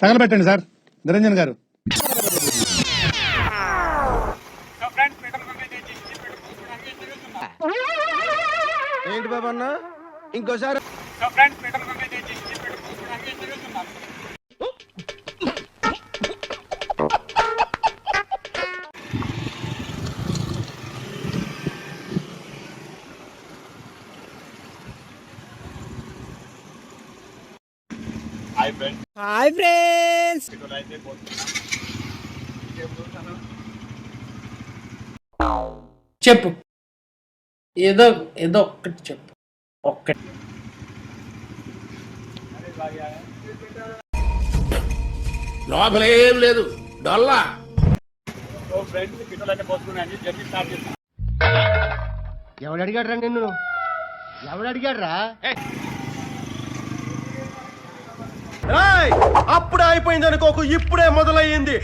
తగలబెట్టండి sir Niranjan గారు. ఏంటి బాబు అన్న ఇంకోసారి హాయ్ ఫ్రెండ్స్. చెప్పు, ఏదో ఏదో ఒక్కటి చెప్పు. ఒక్కటి లోపలేం లేదు డొల్లా. ఎవడు అడిగాడు రా నిన్ను? ఎవడు అడిగాడు రా? అప్పుడే అయిపోయింది అనుకోకు, ఇప్పుడే మొదలయ్యింది.